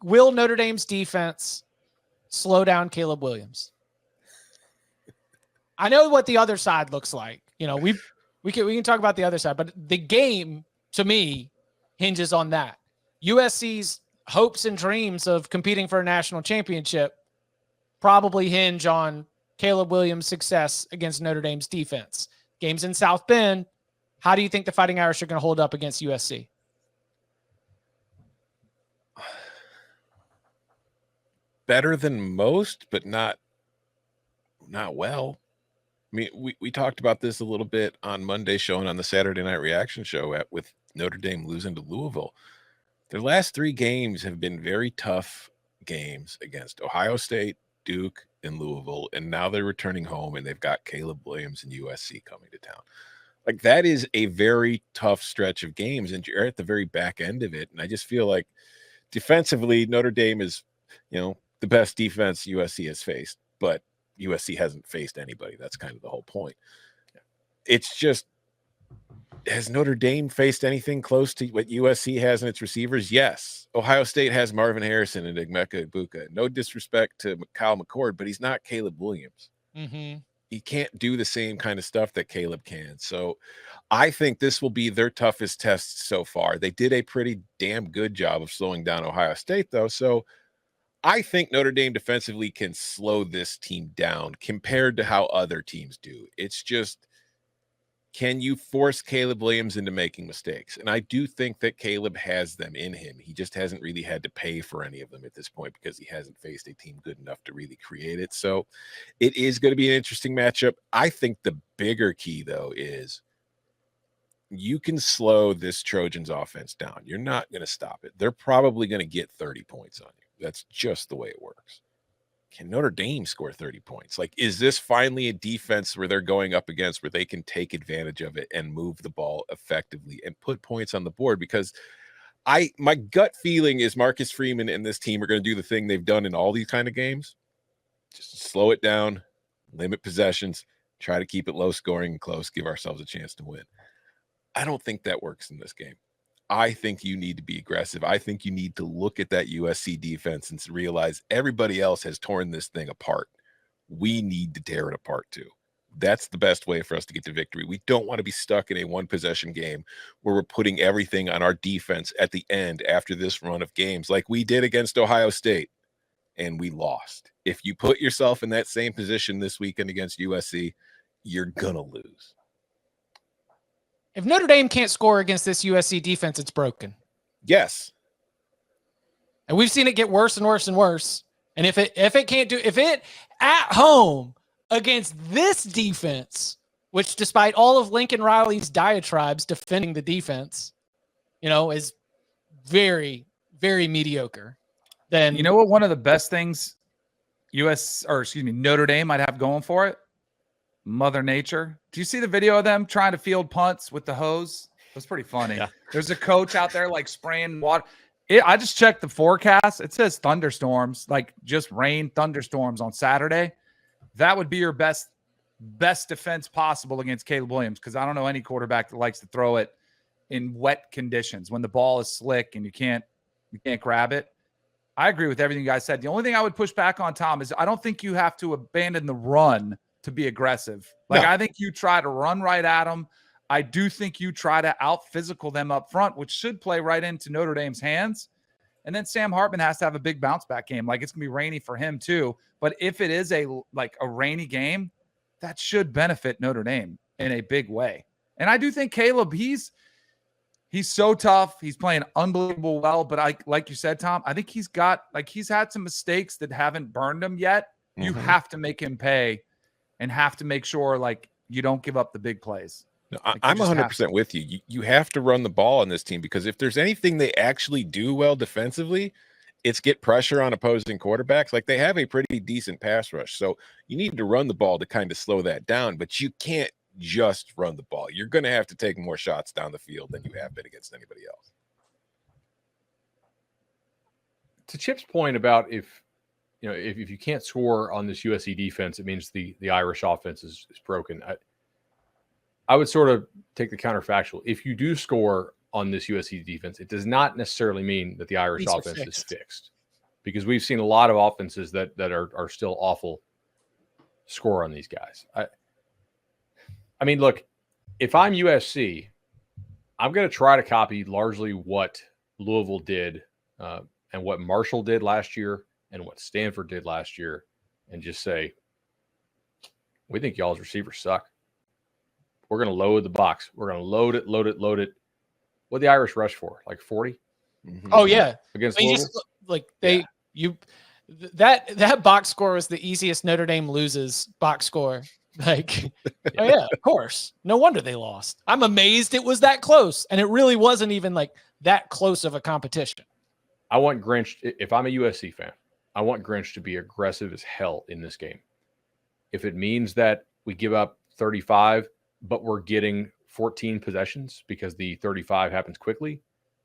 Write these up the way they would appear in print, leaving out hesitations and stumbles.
will Notre Dame's defense slow down Caleb Williams? I know what the other side looks like. You know, we can talk about the other side, but the game to me hinges on that. USC's hopes and dreams of competing for a national championship probably hinge on Caleb Williams' success against Notre Dame's defense. Games in South Bend. How do you think the Fighting Irish are going to hold up against USC? Better than most, but not well. I mean, we talked about this a little bit on Monday's show and on the Saturday Night Reaction show with Notre Dame losing to Louisville. Their last 3 games have been very tough games against Ohio State, Duke, and Louisville, and now they're returning home, and they've got Caleb Williams and USC coming to town. Like, that is a very tough stretch of games, and you're at the very back end of it, and I just feel like defensively, Notre Dame is, you know, the best defense USC has faced, but USC hasn't faced anybody. That's kind of the whole point. It's just, has Notre Dame faced anything close to what USC has in its receivers? Yes. Ohio State has Marvin Harrison and Emeka Egbuka. No disrespect to Kyle McCord, but he's not Caleb Williams. Mm-hmm. He can't do the same kind of stuff that Caleb can. So I think this will be their toughest test so far. They did a pretty damn good job of slowing down Ohio State, though. So I think Notre Dame defensively can slow this team down compared to how other teams do. It's just, can you force Caleb Williams into making mistakes? And I do think that Caleb has them in him. He just hasn't really had to pay for any of them at this point because he hasn't faced a team good enough to really create it. So it is going to be an interesting matchup. I think the bigger key, though, is you can slow this Trojans offense down. You're not going to stop it. They're probably going to get 30 points on you. That's just the way it works. Can Notre Dame score 30 points? Like, is this finally a defense where they're going up against where they can take advantage of it and move the ball effectively and put points on the board? Because my gut feeling is Marcus Freeman and this team are going to do the thing they've done in all these kind of games. Just slow it down, limit possessions, try to keep it low scoring and close, give ourselves a chance to win. I don't think that works in this game. I think you need to be aggressive. I think you need to look at that USC defense and realize everybody else has torn this thing apart. We need to tear it apart too. That's the best way for us to get to victory. We don't want to be stuck in a one-possession game where we're putting everything on our defense at the end after this run of games like we did against Ohio State, and we lost. If you put yourself in that same position this weekend against USC, you're going to lose. If Notre Dame can't score against this USC defense, it's broken. Yes. And we've seen it get worse and worse and worse. And if it at home against this defense, which despite all of Lincoln Riley's diatribes defending the defense, you know, is very, very mediocre, then you know what one of the best things Notre Dame might have going for it? Mother Nature. Do you see the video of them trying to field punts with the hose? It was pretty funny. Yeah. There's a coach out there like spraying water. I just checked the forecast. It says thunderstorms, like just rain, thunderstorms on Saturday. That would be your best defense possible against Caleb Williams, because I don't know any quarterback that likes to throw it in wet conditions when the ball is slick and you can't grab it. I agree with everything you guys said. The only thing I would push back on, Tom, is I don't think you have to abandon the run to be aggressive. Like, no. I think you try to run right at them. I do think you try to out-physical them up front, which should play right into Notre Dame's hands. And then Sam Hartman has to have a big bounce-back game. Like, it's going to be rainy for him too. But if it is a rainy game, that should benefit Notre Dame in a big way. And I do think Caleb, he's so tough. He's playing unbelievable well. But like you said, Tom, I think he's had some mistakes that haven't burned him yet. Mm-hmm. You have to make him pay and have to make sure, like, you don't give up the big plays. No, I'm 100% with you. You have to run the ball on this team, because if there's anything they actually do well defensively, it's get pressure on opposing quarterbacks. Like, they have a pretty decent pass rush. So you need to run the ball to kind of slow that down, but you can't just run the ball. You're going to have to take more shots down the field than you have been against anybody else. To Chip's point about if you can't score on this USC defense, it means the Irish offense is broken. I would sort of take the counterfactual. If you do score on this USC defense, it does not necessarily mean that the Irish offense is fixed. because we've seen a lot of offenses that are still awful score on these guys. I mean, look, if I'm USC, I'm going to try to copy largely what Louisville did and what Marshall did last year and what Stanford did last year, and just say, we think y'all's receivers suck. We're going to load the box. We're going to load it. What the Irish rush for? Like 40? Mhm. Oh yeah, Against I mean, Louisville? just like that box score was the easiest Notre Dame loses box score. Like, oh yeah, of course. No wonder they lost. I'm amazed it was that close, and it really wasn't even like that close of a competition. I want Grinch, if I'm a USC fan, I want Grinch to be aggressive as hell in this game. If it means that we give up 35, but we're getting 14 possessions because the 35 happens quickly,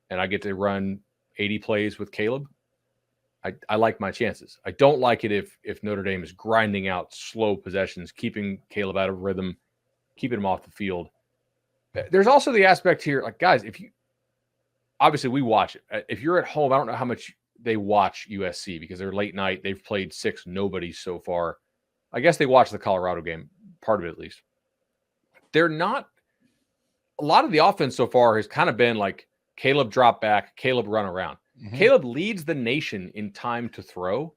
and I get to run 80 plays with Caleb, I like my chances. I don't like it if Notre Dame is grinding out slow possessions, keeping Caleb out of rhythm, keeping him off the field. There's also the aspect here, like, guys, if you obviously we watch it. If you're at home, I don't know how much they watch USC because they're late night. They've played 6 nobodies so far. I guess they watched the Colorado game, part of it at least. They're not – a lot of the offense so far has kind of been like Caleb drop back, Caleb run around. Mm-hmm. Caleb leads the nation in time to throw,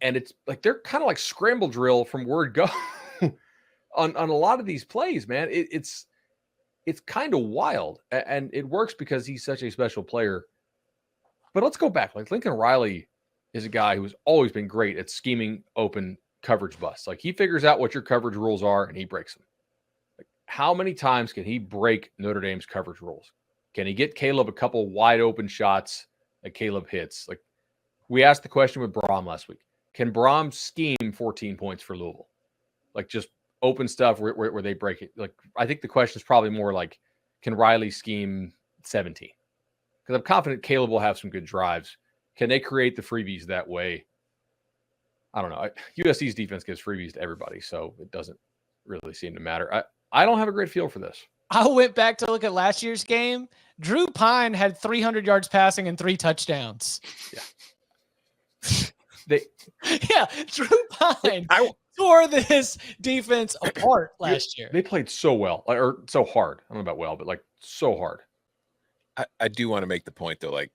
and it's like they're kind of like scramble drill from word go on a lot of these plays, man. It's kind of wild, and it works because he's such a special player. But let's go back. Like, Lincoln Riley is a guy who's always been great at scheming open coverage busts. Like, he figures out what your coverage rules are, and he breaks them. Like, how many times can he break Notre Dame's coverage rules? Can he get Caleb a couple wide open shots that Caleb hits? Like, we asked the question with Braum last week. Can Braum scheme 14 points for Louisville? Like, just open stuff where they break it. Like, I think the question is probably more like, can Riley scheme 17? Because I'm confident Caleb will have some good drives. Can they create the freebies that way? I don't know. USC's defense gives freebies to everybody, so it doesn't really seem to matter. I don't have a great feel for this. I went back to look at last year's game. Drew Pine had 300 yards passing and 3 touchdowns. Yeah. Drew Pine tore this defense apart last year. They played so well, or so hard. I don't know about well, but like so hard. I do want to make the point though, like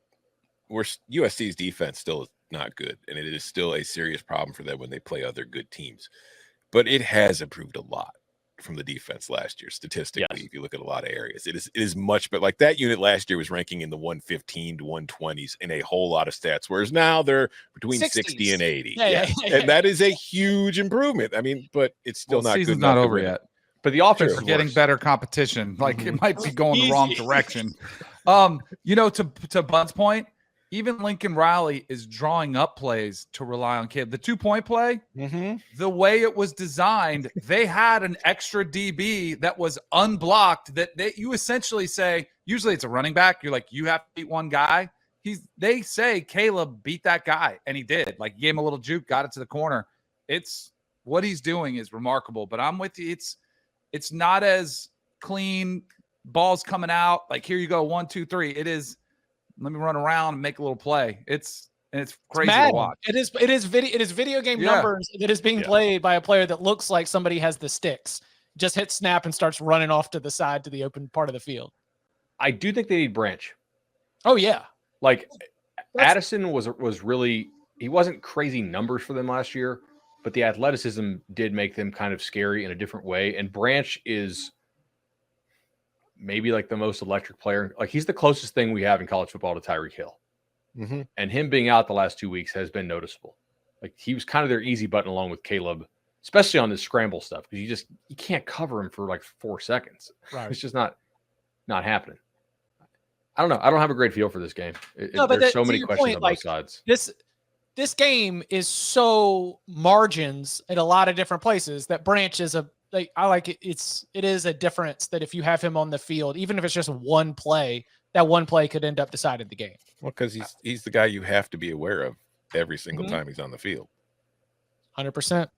USC's defense still is not good, and it is still a serious problem for them when they play other good teams. But it has improved a lot from the defense last year, statistically. Yes. If you look at a lot of areas, it is much, but like that unit last year was ranking in the 115 to 120s in a whole lot of stats, whereas now they're between 60s. 60 and 80. Yeah. And that is a huge improvement. I mean, but it's still not good. Season's not over yet. But the offense is getting better competition. Like, it might be going the wrong direction. To Bud's point, even Lincoln Riley is drawing up plays to rely on Caleb. The 2-point play, the way it was designed, they had an extra DB that was unblocked that you essentially say, usually it's a running back. You're like, you have to beat one guy. They say Caleb beat that guy, and he did. Like, he gave him a little juke, got it to the corner. It's what he's doing is remarkable. But I'm with you. It's not as clean. Balls coming out. Like, here you go, 1, 2, 3. It is. Let me run around and make a little play. It's crazy to watch. It is video game numbers that is being played by a player that looks like somebody has the sticks. Just hits snap and starts running off to the side to the open part of the field. I do think they need Branch. Oh yeah. Like, Addison was really, he wasn't crazy numbers for them last year, but the athleticism did make them kind of scary in a different way. And Branch is maybe like the most electric player. Like, he's the closest thing we have in college football to Tyreek Hill. And him being out the last 2 weeks has been noticeable. Like, he was kind of their easy button along with Caleb, especially on this scramble stuff, because you can't cover him for like 4 seconds. Right. It's just not happening. I don't know. I don't have a great feel for this game. There's so many questions on both sides. This game is so margins at a lot of different places that Branch is I like it. It is a difference that if you have him on the field, even if it's just one play, that one play could end up deciding the game. Well, because he's the guy you have to be aware of every single time he's on the field. 100%.